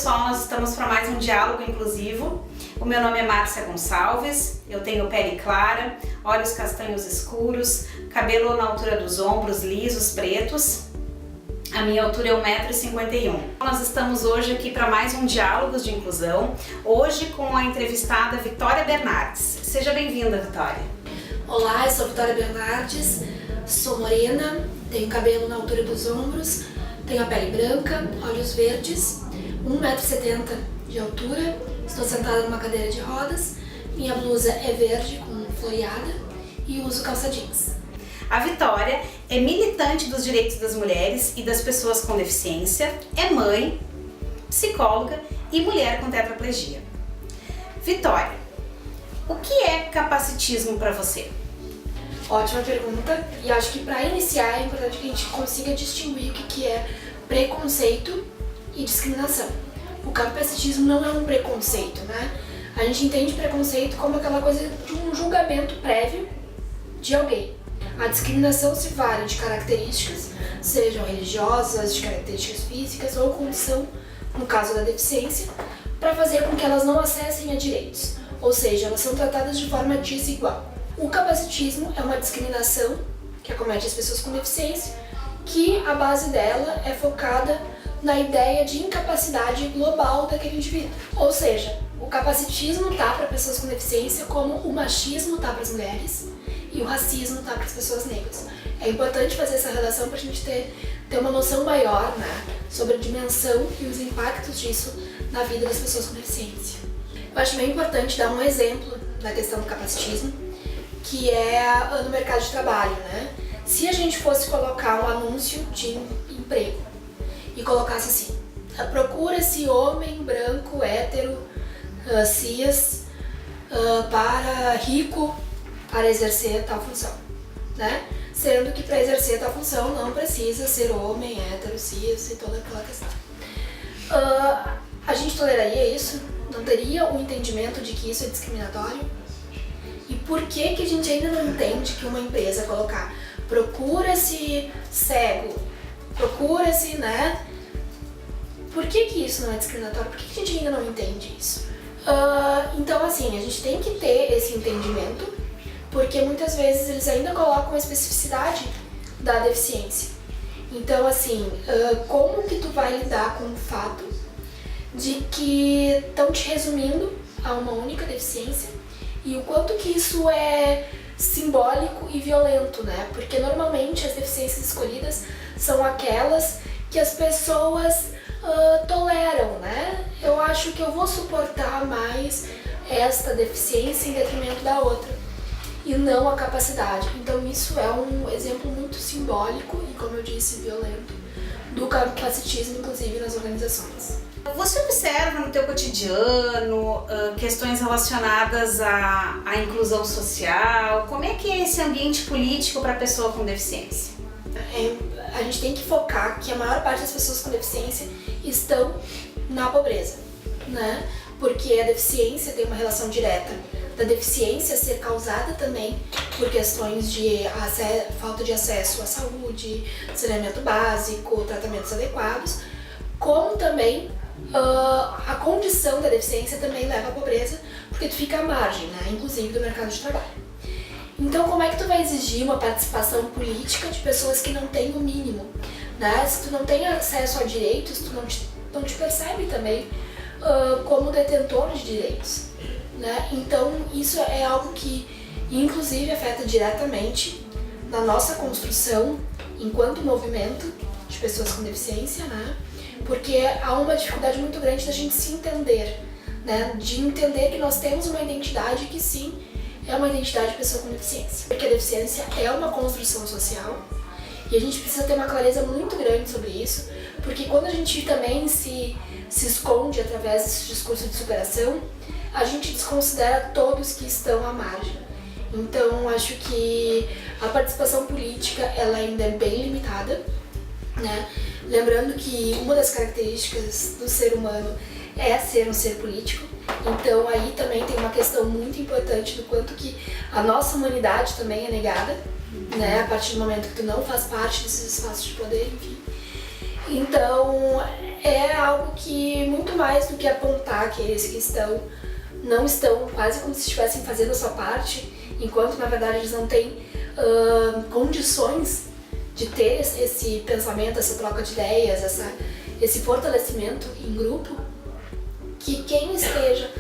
pessoal, nós estamos para mais um diálogo inclusivo. O meu nome é Márcia Gonçalves, eu tenho pele clara, olhos castanhos escuros, cabelo na altura dos ombros, lisos, pretos. A minha altura é 1,51 m. Nós estamos hoje aqui para mais um Diálogos de Inclusão, hoje com a entrevistada Vitória Bernardes. Seja bem-vinda, Vitória. Olá, eu sou Vitória Bernardes, sou morena, tenho cabelo na altura dos ombros, tenho a pele branca, olhos verdes, 1,70 m de altura, estou sentada numa cadeira de rodas, minha blusa é verde com floreada e uso calça jeans. A Vitória é militante dos direitos das mulheres e das pessoas com deficiência, é mãe, psicóloga e mulher com tetraplegia. Vitória, o que é capacitismo para você? Ótima pergunta, e acho que para iniciar é importante que a gente consiga distinguir o que é preconceito e discriminação. O capacitismo não é um preconceito, né? A gente entende preconceito como aquela coisa de um julgamento prévio de alguém. A discriminação se vale de características, sejam religiosas, de características físicas ou condição, no caso da deficiência, para fazer com que elas não acessem a direitos, ou seja, elas são tratadas de forma desigual. O capacitismo é uma discriminação que acomete as pessoas com deficiência, que a base dela é focada na ideia de incapacidade global daquele indivíduo. Ou seja, o capacitismo tá para pessoas com deficiência como o machismo tá para as mulheres e o racismo tá para as pessoas negras. É importante fazer essa relação para a gente ter uma noção maior, né, sobre a dimensão e os impactos disso na vida das pessoas com deficiência. Eu acho bem importante dar um exemplo da questão do capacitismo, que é no mercado de trabalho, né? Se a gente fosse colocar um anúncio de emprego e colocasse assim: procura-se homem branco, hétero, cis, para rico para exercer tal função, né? Sendo que para exercer tal função não precisa ser homem, hétero, cis e toda aquela questão. A gente toleraria isso? Não teria o entendimento de que isso é discriminatório? E por que a gente ainda não entende que uma empresa colocar procura-se cego, procura-se, né? Por que isso não é discriminatório? Por que a gente ainda não entende isso? Então, assim, a gente tem que ter esse entendimento, porque muitas vezes eles ainda colocam a especificidade da deficiência. Então, assim, como que tu vai lidar com o fato de que estão te resumindo a uma única deficiência e o quanto que isso é simbólico e violento, né? Porque normalmente as deficiências escolhidas são aquelas que as pessoas toleram, né? Eu acho que eu vou suportar mais esta deficiência em detrimento da outra e não a capacidade. Então isso é um exemplo muito simbólico e, como eu disse, violento do capacitismo, inclusive nas organizações. Você observa no teu cotidiano questões relacionadas à inclusão social? Como é que é esse ambiente político para a pessoa com deficiência? A gente tem que focar que a maior parte das pessoas com deficiência estão na pobreza, né? Porque a deficiência tem uma relação direta da deficiência ser causada também por questões de falta de acesso à saúde, saneamento básico, tratamentos adequados, como também a condição da deficiência também leva à pobreza, porque tu fica à margem, né, inclusive do mercado de trabalho. Então, como é que tu vai exigir uma participação política de pessoas que não têm o mínimo, né? Se tu não tem acesso a direitos, tu não te percebe também como detentor de direitos, né? Então, isso é algo que, inclusive, afeta diretamente na nossa construção enquanto movimento de pessoas com deficiência, né? Porque há uma dificuldade muito grande da gente se entender, né? De entender que nós temos uma identidade que sim, é uma identidade de pessoa com deficiência. Porque a deficiência é uma construção social e a gente precisa ter uma clareza muito grande sobre isso, porque quando a gente também se esconde através desse discurso de superação, a gente desconsidera todos que estão à margem. Então, acho que a participação política ela ainda é bem limitada, né? Lembrando que uma das características do ser humano é ser um ser político, então aí também tem uma questão muito importante do quanto que a nossa humanidade também é negada, né? A partir do momento que tu não faz parte desses espaços de poder, enfim. Então, é algo que, muito mais do que apontar aqueles que não estão, quase como se estivessem fazendo a sua parte, enquanto na verdade eles não têm condições de ter esse pensamento, essa troca de ideias, esse fortalecimento em grupo, que quem esteja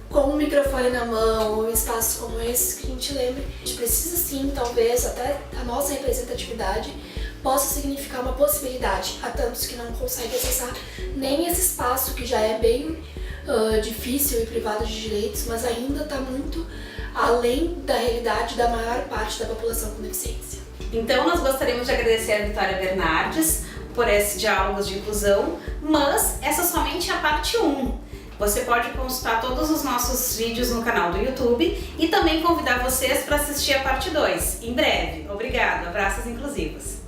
com um microfone na mão, ou um espaço como esse, que a gente lembre, a gente precisa sim, talvez, até a nossa representatividade possa significar uma possibilidade a tantos que não conseguem acessar nem esse espaço que já é bem difícil e privado de direitos, mas ainda está muito além da realidade da maior parte da população com deficiência. Então nós gostaríamos de agradecer a Vitória Bernardes por esse Diálogos de Inclusão, mas essa é somente a parte 1. Você pode consultar todos os nossos vídeos no canal do YouTube e também convidar vocês para assistir a parte 2, em breve. Obrigada, abraços inclusivos!